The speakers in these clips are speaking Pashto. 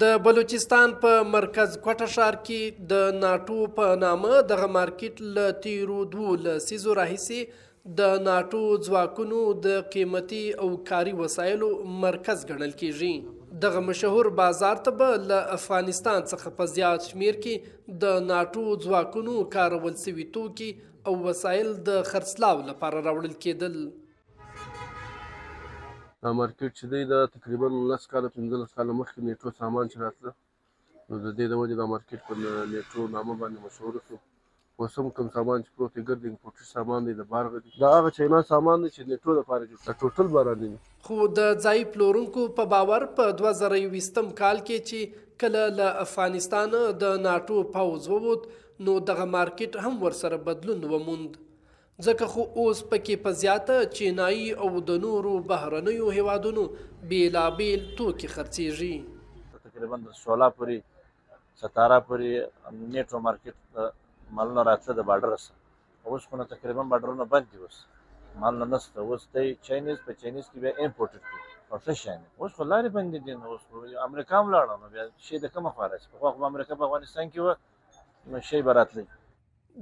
د بلوچستان په مرکز کوټه ښار کې د ناټو په نامه دغه مارکیټ له تیرو 2 لسیزو راهیسې د ناټو ځواکونو د قیمتي او کاري وسایلو مرکز ګڼل کیږي. دغه مشهور بازار ته به له افغانستان څخه په زیات شمیر کې د ناټو ځواکونو کارول سوي توکي او وسایل د خرڅلاو لپاره راوړل کېدل. دا مارکیټ چې دی دا تقریبا 10 کاله 15 کاله مخکې نیټو سامان چې راتله نو د دې د وجې دا مارکیټ په نیټو نامه باندې مشهور شو. اوس هم کوم سامان چې پروت دی ګرد امپورټي سامان دی د بارغه دی دا هغه چاینا سامان دی چې نیټو لپاره جوړ دا ټوټل باران دي. خو د ځایي پلورونکو په باور په 2020 کال کې چې کله له افغانستان د ناټو پوځ ووت نو دغه مارکیټ هم ورسره بدلون وموند. ځکه خو اوس پکې په زیاته چینایي او د نورو بهرنیو هیوادونو بیلابیل توکي خرڅیږي. تقریبا د شولا پورې ستاره پورې نیټو مارکیټ مالونه راتله د بارډر سره اوس خو نه تقریبا بارډرونه بند دي اوس مالونه نشته اوس دی چاینیز په چاینیز کې بیا امپورټډ دي او ښه شیان اوس خو لارې بندې دي نو اوس خو امریکا هم لاړه نو بیا شی د کومه خوا راشي پخوا خو امریکا په افغانستان کې وه نو شی به راتلی.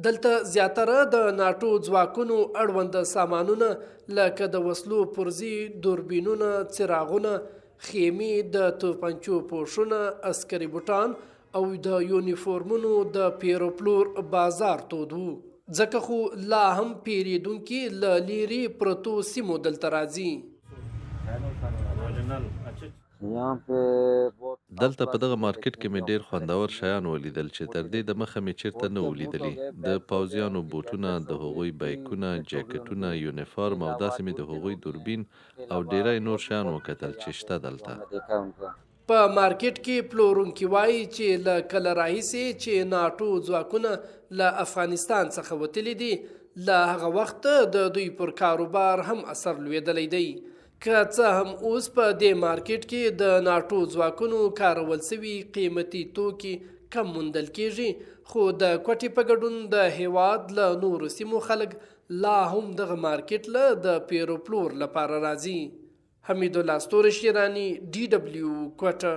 دلته زیاتره د ناټو ځواکونو اړوند سامانونه لکه د وسلو پرزي دوربینونه څراغونه خیمې د توپنچو پوښونه عسکري بوټان او د یونیفورمونو د پیروپلور بازار تود و. ځکه خو لا هم پیریدونکي له لیرې پرتو سیمو دلته راځي. دلته په دغه مارکیټ کې مې ډیر خوندور شیان ولیدل چې تر دې د مخه مې چیرته نه ولیدلي. د پوځیانو بوټونه، د هغوی بایکونه، جاکټونه، یونیفورم او داسې مې د هغوی دوربین او ډیری نور شیان وکتل چې شته دلته. په مارکیټ کې پلورونکي وایي چې له کله راهیسې چې ناټو ځواکونه له افغانستان څخه وتلي دي له هغه وخته د دوی پر کاروبار هم اثر لویدلی دی. که څه هم اوس په دې مارکیټ کې د ناټو ځواکونو کارول سوي قیمتي توکي کم موندل کیږي خو د کوټې په ګډون د هیواد له نورو سیمو خلک لا هم دغه مارکیټ له د پیروپلور لپاره راځي. حمید الله ستوری شیرانی DW کوټه.